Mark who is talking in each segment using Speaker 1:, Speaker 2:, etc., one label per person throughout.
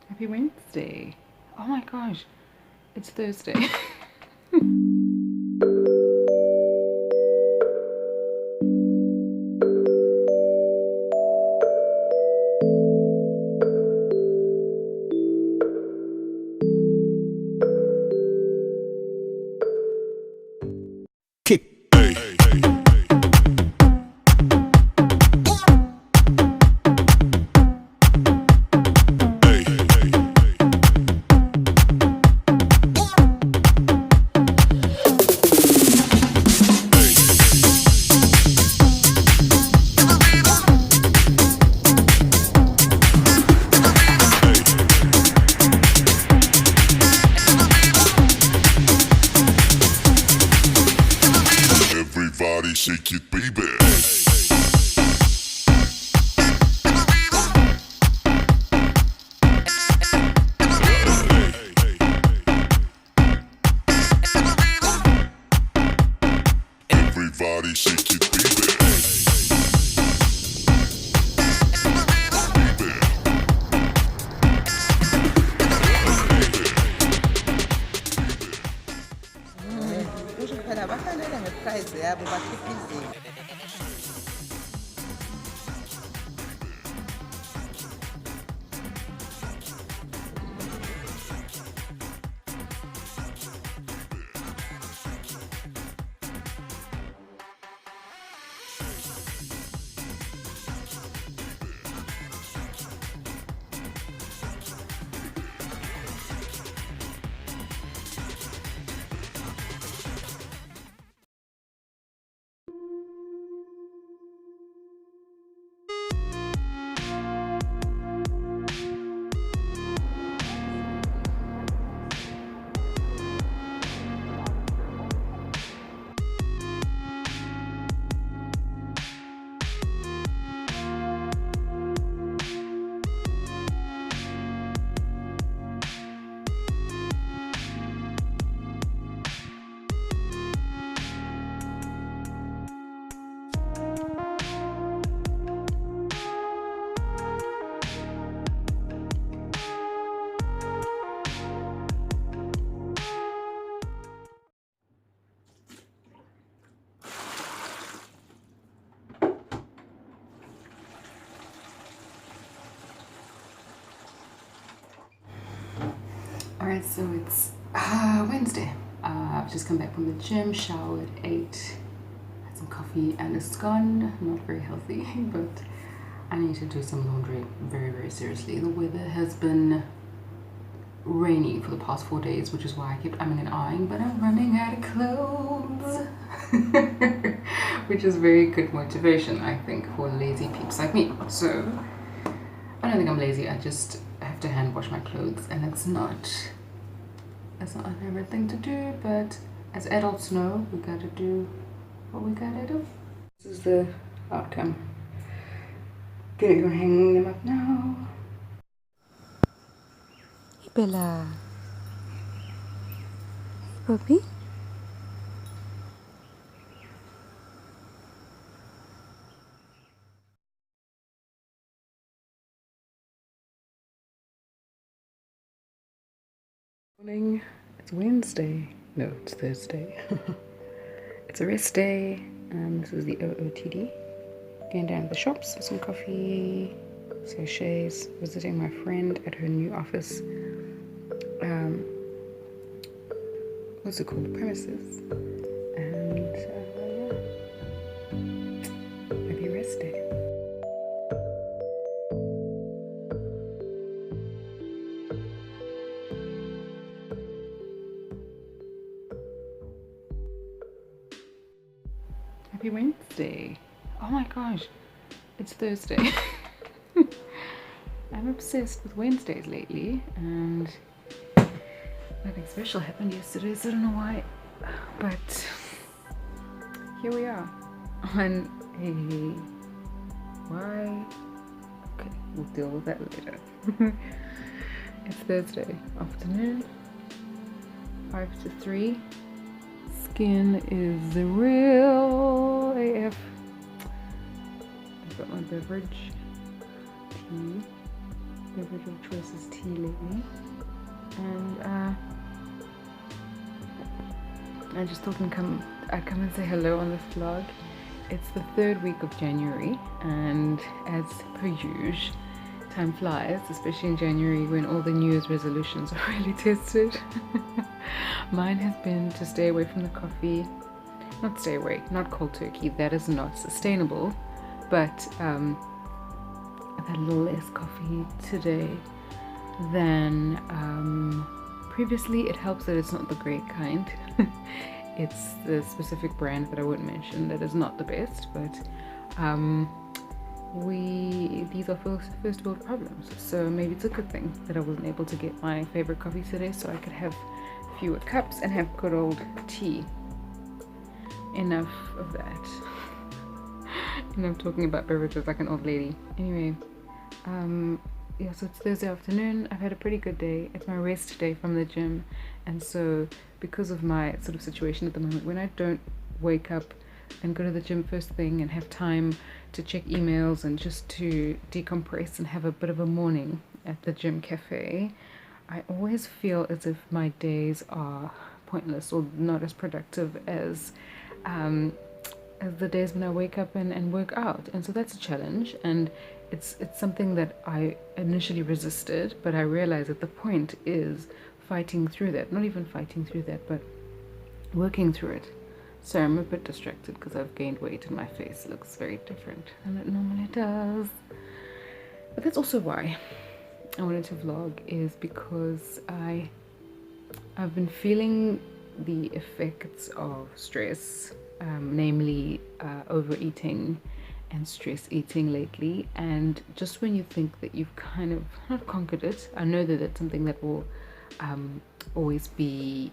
Speaker 1: Happy Wednesday. Oh my gosh, it's Thursday.
Speaker 2: Everybody shake it, baby. Everybody shake it, baby.
Speaker 3: phela bafanele ngeprice yabo bakhipha izinto.
Speaker 1: Alright, so it's Wednesday. I've just come back from the gym, showered, ate, had some coffee and a scone. Not very healthy, but I need to do some laundry very, very seriously. The weather has been rainy for the past 4 days, which is why I kept umming and ahhing, but I'm running out of clothes. Which is very good motivation, I think, for lazy peeps like me. So I don't think I'm lazy, I just have to hand wash my clothes, and it's not my favorite thing to do, but as adults know, we gotta do what we gotta do. This is the outcome. Gonna go hang them up now.
Speaker 4: Hey Bella. Hey puppy.
Speaker 1: Morning. It's Wednesday. No, it's Thursday. It's a rest day. This is the OOTD. Going down to the shops for some coffee, sachets, visiting my friend at her new office. What's it called? Premises. And yeah. Maybe rest day. Happy Wednesday. Oh my gosh, it's Thursday. I'm obsessed with Wednesdays lately, and nothing special happened yesterday, so I don't know why, but here we are on a why. Okay, we'll deal with that later. It's Thursday afternoon, 5 to 3. Skin is the real AF. I've got my beverage, tea, beverage of choice is tea lately, and I just thought I'd come and say hello on this vlog. It's the 3rd week of January, and as per usual, time flies, especially in January when all the New Year's resolutions are really tested. Mine has been to stay away from the coffee. Not stay away, not cold turkey, that is not sustainable, but I've had a little less coffee today than previously. It helps that it's not the great kind. It's the specific brand that I wouldn't mention that is not the best, but these are first world problems, so maybe it's a good thing that I wasn't able to get my favorite coffee today, so I could have fewer cups and have good old tea. Enough of that. Enough talking about beverages like an old lady. Anyway, yeah, so it's Thursday afternoon. I've had a pretty good day. It's my rest day from the gym, and so because of my sort of situation at the moment, when I don't wake up and go to the gym first thing and have time to check emails and just to decompress and have a bit of a morning at the gym cafe, I always feel as if my days are pointless or not as productive as the days when I wake up and work out. And so that's a challenge, and it's something that I initially resisted, but I realized that the point is fighting through that. Not even fighting through that, but working through it. So I'm a bit distracted because I've gained weight and my face looks very different than it normally does. But that's also why I wanted to vlog, is because I've been feeling the effects of stress, namely overeating and stress eating lately. And just when you think that you've kind of not conquered it, I know that it's something that will always be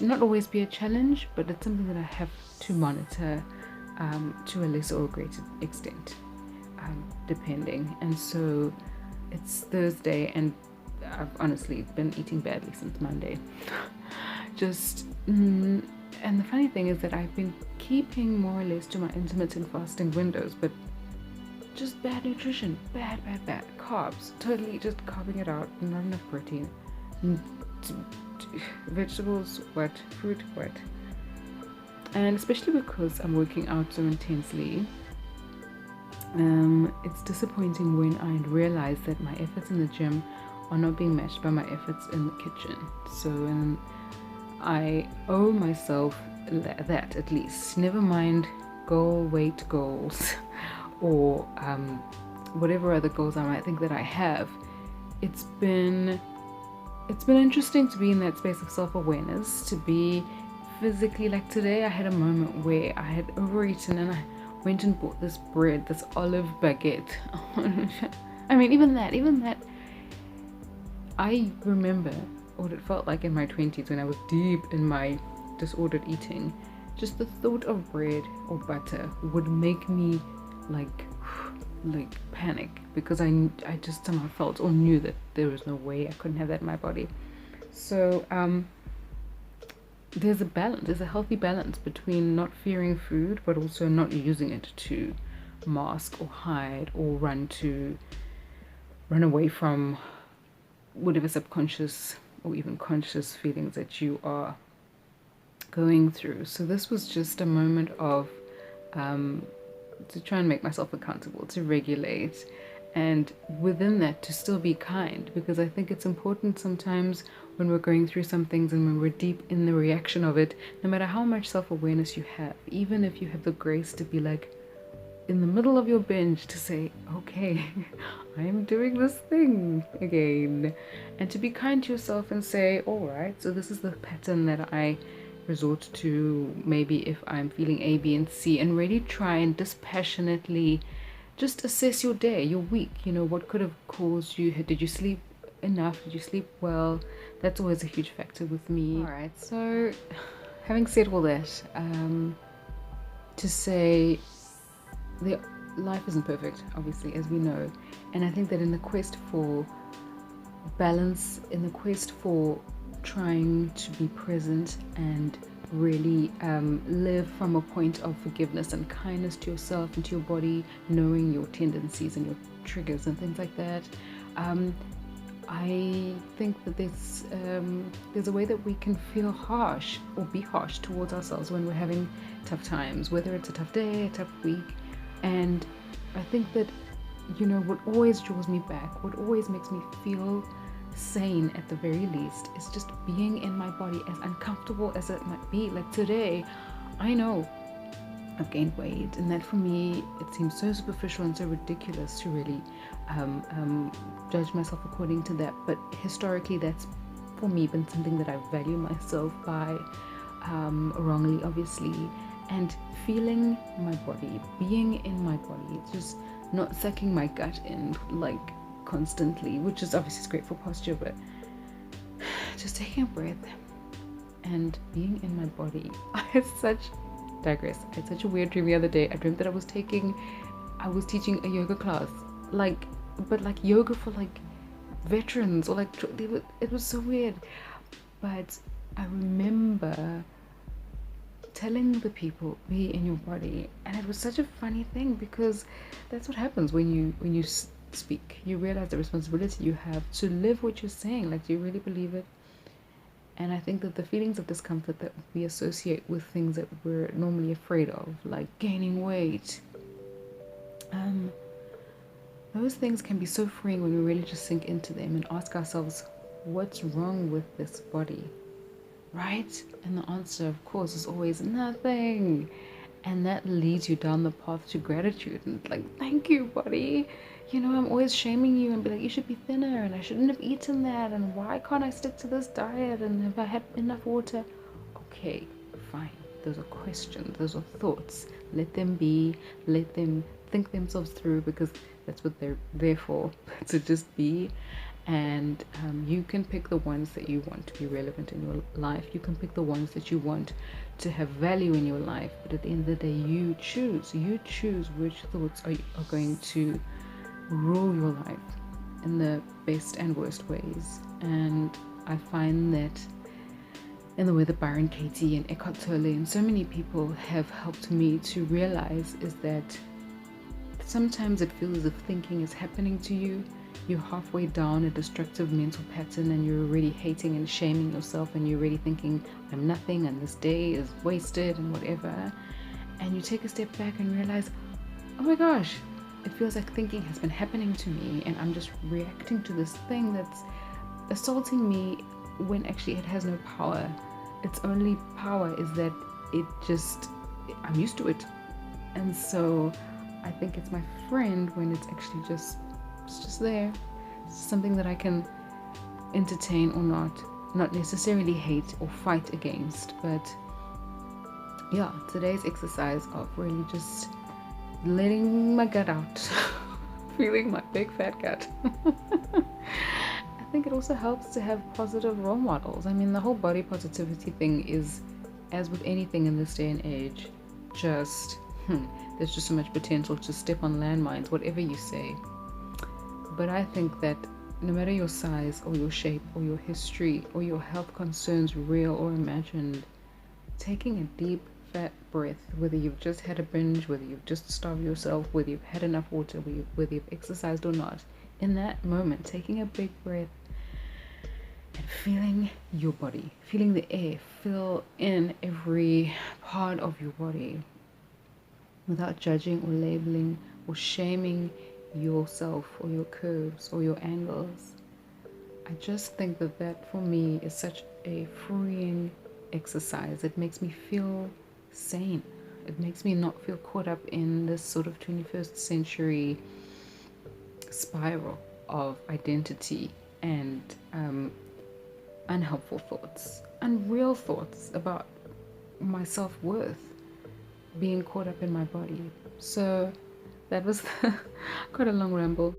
Speaker 1: not always be a challenge, but it's something that I have to monitor to a lesser or greater extent, depending. And so it's Thursday, and I've honestly been eating badly since Monday. And the funny thing is that I've been keeping more or less to my intermittent fasting windows, but just bad nutrition, bad carbs, totally just carving it out, not enough protein, vegetables, what, fruit, what. And especially because I'm working out so intensely, it's disappointing when I realize that my efforts in the gym are not being matched by my efforts in the kitchen. So I owe myself that, at least. Never mind weight goals or whatever other goals I might think that I have. It's been interesting to be in that space of self-awareness, to be physically, like today I had a moment where I had overeaten and I went and bought this bread, this olive baguette. I mean, even that, I remember what it felt like in my 20s when I was deep in my disordered eating. Just the thought of bread or butter would make me like panic, because I just somehow felt or knew that there was no way I couldn't have that in my body. So there's a healthy balance between not fearing food but also not using it to mask or hide or run away from whatever subconscious or even conscious feelings that you are going through. So this was just a moment of to try and make myself accountable, to regulate, and within that to still be kind, because I think it's important sometimes when we're going through some things and when we're deep in the reaction of it, no matter how much self-awareness you have, even if you have the grace to be like in the middle of your binge, to say, okay, I'm doing this thing again, and to be kind to yourself and say, all right, so this is the pattern that I resort to maybe if I'm feeling A, B, and C, and really try and dispassionately just assess your day, your week. You know, what could have caused you? Did you sleep enough? Did you sleep well? That's always a huge factor with me. All right, so having said all that, to say life isn't perfect, obviously, as we know, and I think that in the quest for balance, in the quest for trying to be present and really live from a point of forgiveness and kindness to yourself and to your body, knowing your tendencies and your triggers and things like that. I think that there's a way that we can feel harsh or be harsh towards ourselves when we're having tough times, whether it's a tough day, a tough week. And I think that, what always draws me back, what always makes me feel sane at the very least, is just being in my body, as uncomfortable as it might be. Like today, I know I've gained weight, and that for me it seems so superficial and so ridiculous to really judge myself according to that. But historically, that's for me been something that I value myself by, wrongly obviously. And feeling my body, being in my body, just not sucking my gut in like constantly, which is obviously great for posture, but just taking a breath and being in my body. I had such a weird dream the other day. I dreamt that I was teaching a yoga class, but yoga for veterans, or it was so weird. But I remember telling the people, be in your body, and it was such a funny thing, because that's what happens when you speak. You realize the responsibility you have to live what you're saying. Do you really believe it? And I think that the feelings of discomfort that we associate with things that we're normally afraid of, like gaining weight, those things can be so freeing when we really just sink into them and ask ourselves, what's wrong with this body, right? And the answer, of course, is always nothing. And that leads you down the path to gratitude and thank you, body. I'm always shaming you and be like, you should be thinner, and I shouldn't have eaten that, and why can't I stick to this diet, and have I had enough water? Okay, fine. Those are questions, those are thoughts. Let them be, let them think themselves through, because that's what they're there for, to just be. And you can pick the ones that you want to be relevant in your life. You can pick the ones that you want to have value in your life. But at the end of the day, you choose which thoughts are going to rule your life in the best and worst ways. And I find that in the way that Byron Katie and Eckhart Tolle and so many people have helped me to realize, is that sometimes it feels as if thinking is happening to you. You're halfway down a destructive mental pattern, and you're already hating and shaming yourself, and you're already thinking, I'm nothing, and this day is wasted, and whatever. And you take a step back and realize, oh my gosh, it feels like thinking has been happening to me, and I'm just reacting to this thing that's assaulting me, when actually it has no power. Its only power is that I'm used to it. And so I think it's my friend when it's actually just there. It's something that I can entertain or not necessarily hate or fight against. But yeah, today's exercise of really just letting my gut out, feeling my big fat gut. I think it also helps to have positive role models. I mean, the whole body positivity thing is, as with anything in this day and age, there's just so much potential to step on landmines, whatever you say. But I think that no matter your size or your shape or your history or your health concerns, real or imagined, taking a deep fat breath, whether you've just had a binge, whether you've just starved yourself, whether you've had enough water, whether you've exercised or not, in that moment, taking a big breath and feeling your body, feeling the air fill in every part of your body without judging or labeling or shaming yourself or your curves or your angles. I just think that for me is such a freeing exercise. It makes me feel sane. It makes me not feel caught up in this sort of 21st century spiral of identity and unhelpful thoughts, unreal thoughts about my self-worth being caught up in my body. So that was quite a long ramble.